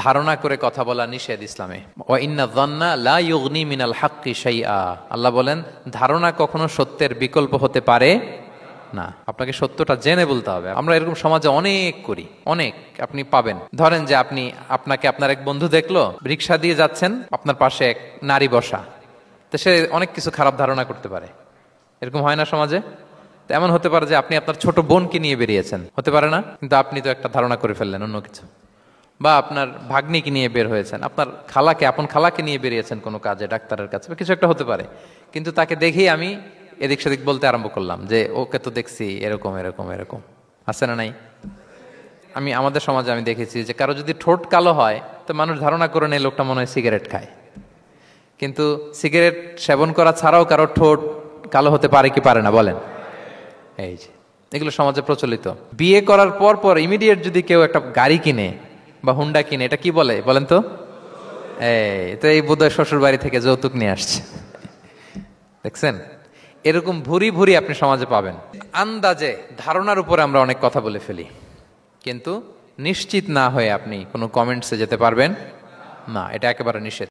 ধারণা করে কথা বলা নিষেধ ইসলামে। ওয়া ইন্না যান্না লা ইউগনি মিনাল হাক্কি শাইআ, আল্লাহ বলেন ধারণা কখনো সত্যের বিকল্প হতে পারে না। আপনাকে সত্যটা জেনে বলতে হবে। আমরা এরকম সমাজে অনেক করি, অনেক। আপনি পাবেন, ধরেন যে আপনাকে আপনার এক বন্ধু দেখলো, রিক্সা দিয়ে যাচ্ছেন, আপনার পাশে এক নারী বসা, তো সে অনেক কিছু খারাপ ধারণা করতে পারে। এরকম হয় না সমাজে? এমন হতে পারে যে আপনি আপনার ছোট বোনকে নিয়ে বেরিয়েছেন, হতে পারে না? কিন্তু আপনি তো একটা ধারণা করে ফেললেন অন্য কিছু। বা আপনার ভাগ্নিকে নিয়ে বের হয়েছেন, আপনার আপন খালাকে নিয়ে বেরিয়েছেন কোনো কাজে, ডাক্তারের কাছে বা কিছু একটা হতে পারে। কিন্তু তাকে দেখেই আমি এদিক সেদিক বলতে আরম্ভ করলাম যে ওকে তো দেখছি এরকম এরকম এরকম। আছে না নাই? আমাদের সমাজে আমি দেখেছি যে কারো যদি ঠোঁট কালো হয় তো মানুষ ধারণা করে নেয় লোকটা মনে হয় সিগারেট খায়। কিন্তু সিগারেট সেবন করা ছাড়াও কারো ঠোঁট কালো হতে পারে কি পারে না বলেন? এই যে এগুলো সমাজে প্রচলিত। বিয়ে করার পর ইমিডিয়েট যদি কেউ একটা গাড়ি কিনে বা হুন্ডা কিনে, এটা কি বলে বলেন তো? এই বোধহয় শ্বশুর বাড়ি থেকে যৌতুক নিয়ে আসছে। দেখছেন, এরকম ভুরি ভুরি আপনি সমাজে পাবেন। আন্দাজে ধারণার উপরে আমরা অনেক কথা বলে ফেলি, কিন্তু নিশ্চিত না হয়ে আপনি কোনো কমেন্টসে যেতে পারবেন না, এটা একেবারে নিষেধ।